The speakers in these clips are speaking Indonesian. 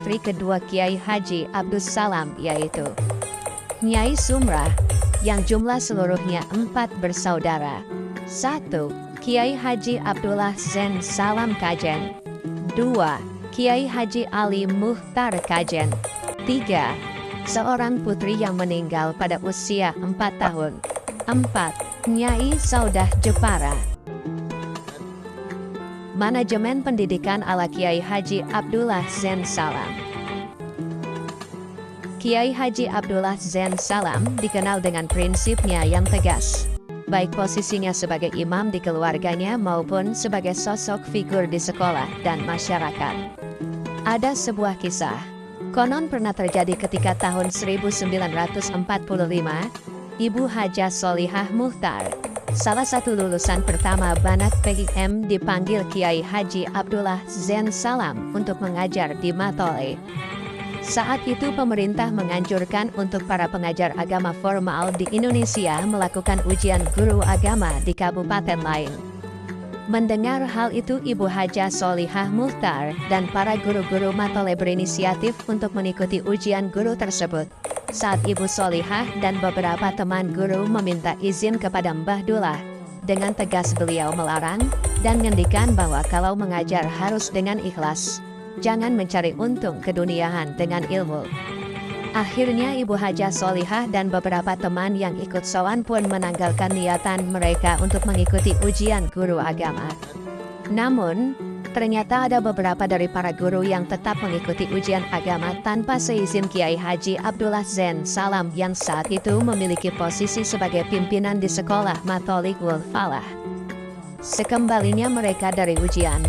putri kedua Kiai Haji Abdus Salam, yaitu Nyai Sumrah, yang jumlah seluruhnya 4 bersaudara. 1. Kiai Haji Abdullah Zain Salam Kajen. 2. Kiai Haji Ali Muhtar Kajen. 3. Seorang putri yang meninggal pada usia 4 tahun. 4. Nyai Saudah Jepara. Manajemen pendidikan ala Kiai Haji Abdullah Zain Salam. Kiai Haji Abdullah Zain Salam dikenal dengan prinsipnya yang tegas, baik posisinya sebagai imam di keluarganya maupun sebagai sosok figur di sekolah dan masyarakat. Ada sebuah kisah, konon pernah terjadi ketika tahun 1945, Ibu Hajah Solihah Muhtar, salah satu lulusan pertama Banat PIM, dipanggil Kiai Haji Abdullah Zain Salam untuk mengajar di Matole. Saat itu pemerintah menganjurkan untuk para pengajar agama formal di Indonesia melakukan ujian guru agama di kabupaten lain. Mendengar hal itu, Ibu Hajah Solihah Muhtar dan para guru-guru Matole berinisiatif untuk mengikuti ujian guru tersebut. Saat Ibu Solihah dan beberapa teman guru meminta izin kepada Mbah Dullah, dengan tegas beliau melarang dan ngendikan bahwa kalau mengajar harus dengan ikhlas, jangan mencari untung keduniaan dengan ilmu. Akhirnya Ibu Hajah Solihah dan beberapa teman yang ikut sowan pun menanggalkan niatan mereka untuk mengikuti ujian guru agama. Namun, ternyata ada beberapa dari para guru yang tetap mengikuti ujian agama tanpa seizin Kiai Haji Abdullah Zain Salam yang saat itu memiliki posisi sebagai pimpinan di sekolah Matolikul Falah. Sekembalinya mereka dari ujian,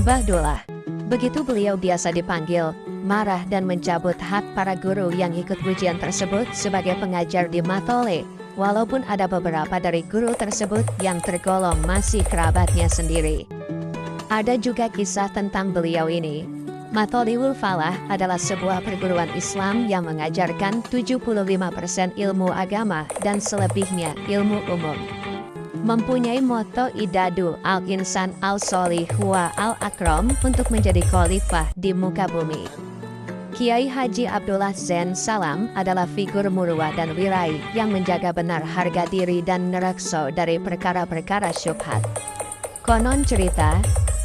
Mbah Dullah, begitu beliau biasa dipanggil, marah dan mencabut hak para guru yang ikut ujian tersebut sebagai pengajar di Matole, walaupun ada beberapa dari guru tersebut yang tergolong masih kerabatnya sendiri. Ada juga kisah tentang beliau ini. Matoliul Falah adalah sebuah perguruan Islam yang mengajarkan 75% ilmu agama dan selebihnya ilmu umum. Mempunyai moto Idadu al-Insan al-Solih wa al-Akram untuk menjadi khalifah di muka bumi. Kiai Haji Abdullah Zain Salam adalah figur muruah dan wirai yang menjaga benar harga diri dan nerakso dari perkara-perkara syubhat. Konon cerita,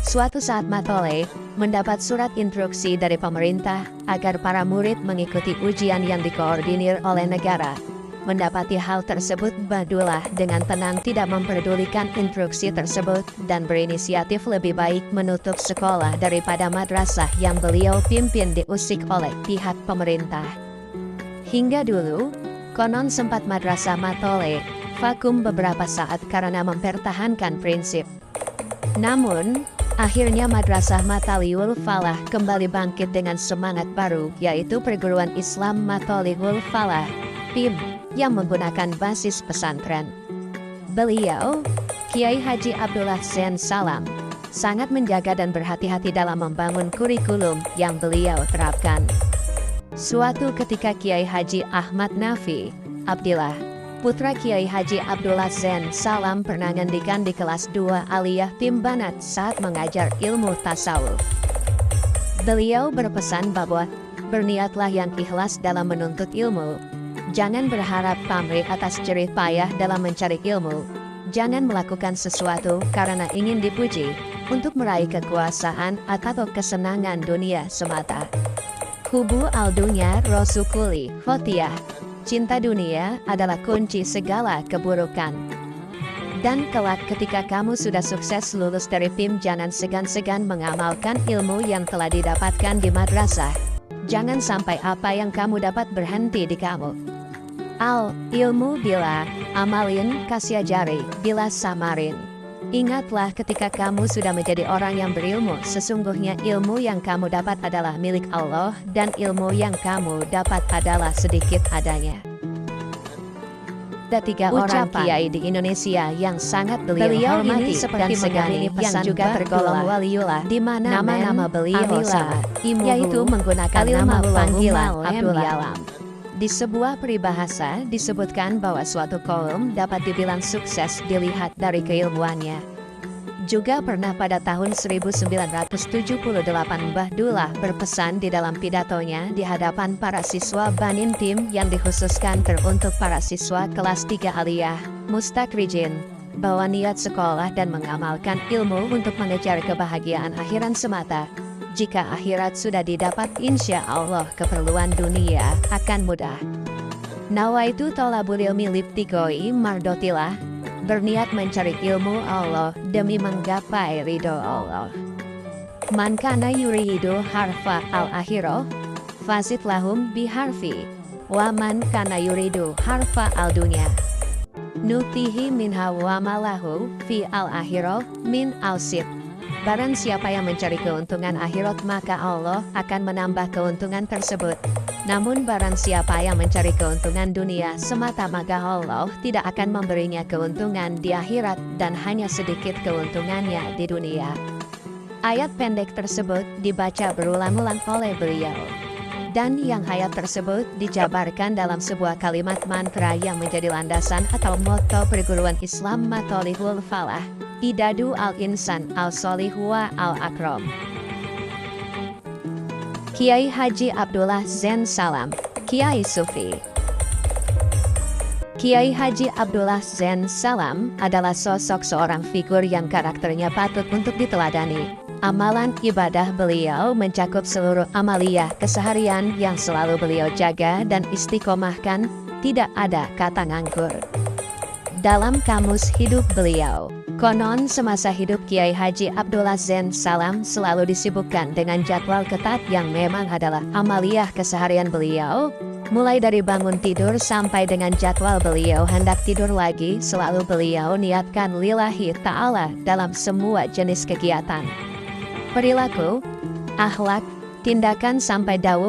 suatu saat Matole mendapat surat instruksi dari pemerintah agar para murid mengikuti ujian yang dikoordinir oleh negara. Mendapati hal tersebut, Mbah Dullah dengan tenang tidak memperdulikan instruksi tersebut dan berinisiatif lebih baik menutup sekolah daripada madrasah yang beliau pimpin diusik oleh pihak pemerintah. Hingga dulu, konon sempat madrasah Matole vakum beberapa saat karena mempertahankan prinsip. Namun, akhirnya Madrasah Matoliul Falah kembali bangkit dengan semangat baru, yaitu Perguruan Islam Matoliul Falah, PIM, yang menggunakan basis pesantren. Beliau, Kiai Haji Abdullah Zain Salam, sangat menjaga dan berhati-hati dalam membangun kurikulum yang beliau terapkan. Suatu ketika Kiai Haji Ahmad Nafi Abdillah, putra Kiai Haji Abdullah Zain Salam, pernah ngendikan di kelas 2 aliyah PIM Banat saat mengajar ilmu tasawuf. Beliau berpesan bahwa, berniatlah yang ikhlas dalam menuntut ilmu. Jangan berharap pamrih atas jerih payah dalam mencari ilmu. Jangan melakukan sesuatu karena ingin dipuji, untuk meraih kekuasaan atau kesenangan dunia semata. Hubu al-dunya rosukuli khotiyah. Cinta dunia adalah kunci segala keburukan. Dan kelak ketika kamu sudah sukses lulus dari PIM, jangan segan-segan mengamalkan ilmu yang telah didapatkan di madrasah. Jangan sampai apa yang kamu dapat berhenti di kamu. Ilmu bila amalin kasyajari bila samarin. Ingatlah ketika kamu sudah menjadi orang yang berilmu, sesungguhnya ilmu yang kamu dapat adalah milik Allah dan ilmu yang kamu dapat adalah sedikit adanya. Ada 3 orang kiai di Indonesia yang sangat beliau hormati dan segani, yang juga tergolong waliullah, di mana nama-nama beliau sama, yaitu menggunakan nama panggilan Abdullah. Di sebuah peribahasa disebutkan bahwa suatu kaum dapat dibilang sukses dilihat dari keilmuannya. Juga pernah pada tahun 1978 Mbah Dullah berpesan di dalam pidatonya di hadapan para siswa Banin Tim yang dikhususkan teruntuk para siswa kelas 3 aliyah, Mustakrijin, bahwa niat sekolah dan mengamalkan ilmu untuk mengejar kebahagiaan akhiran semata. Jika akhirat sudah didapat, insya Allah keperluan dunia akan mudah. Nawaitu tolabul ilmi libtigoi mardotilah, berniat mencari ilmu Allah demi menggapai ridho Allah. Man kana yuridu harfa al-akhirah, fasid lahum biharfi, wa man kana yuridu harfa al-dunya, nutihi minha wa malahu fi al-akhirah min al-sid. Barang siapa yang mencari keuntungan akhirat, maka Allah akan menambah keuntungan tersebut. Namun barang siapa yang mencari keuntungan dunia semata, maka Allah tidak akan memberinya keuntungan di akhirat dan hanya sedikit keuntungannya di dunia. Ayat pendek tersebut dibaca berulang-ulang oleh beliau. Dan yang ayat tersebut dijabarkan dalam sebuah kalimat mantra yang menjadi landasan atau moto perguruan Islam Matolihul Falah, Idadu al-Insan al-Solih wa al-Akram. Kiai Haji Abdullah Zain Salam, Kiai Sufi. Kiai Haji Abdullah Zain Salam adalah sosok seorang figur yang karakternya patut untuk diteladani. Amalan ibadah beliau mencakup seluruh amaliyah keseharian yang selalu beliau jaga dan istiqomahkan, tidak ada kata nganggur. Dalam kamus hidup beliau, konon semasa hidup Kiai Haji Abdullah Zain Salam selalu disibukkan dengan jadwal ketat yang memang adalah amaliyah keseharian beliau. Mulai dari bangun tidur sampai dengan jadwal beliau hendak tidur lagi, selalu beliau niatkan lillahi ta'ala dalam semua jenis kegiatan. Perilaku, akhlak, tindakan sampai dawuh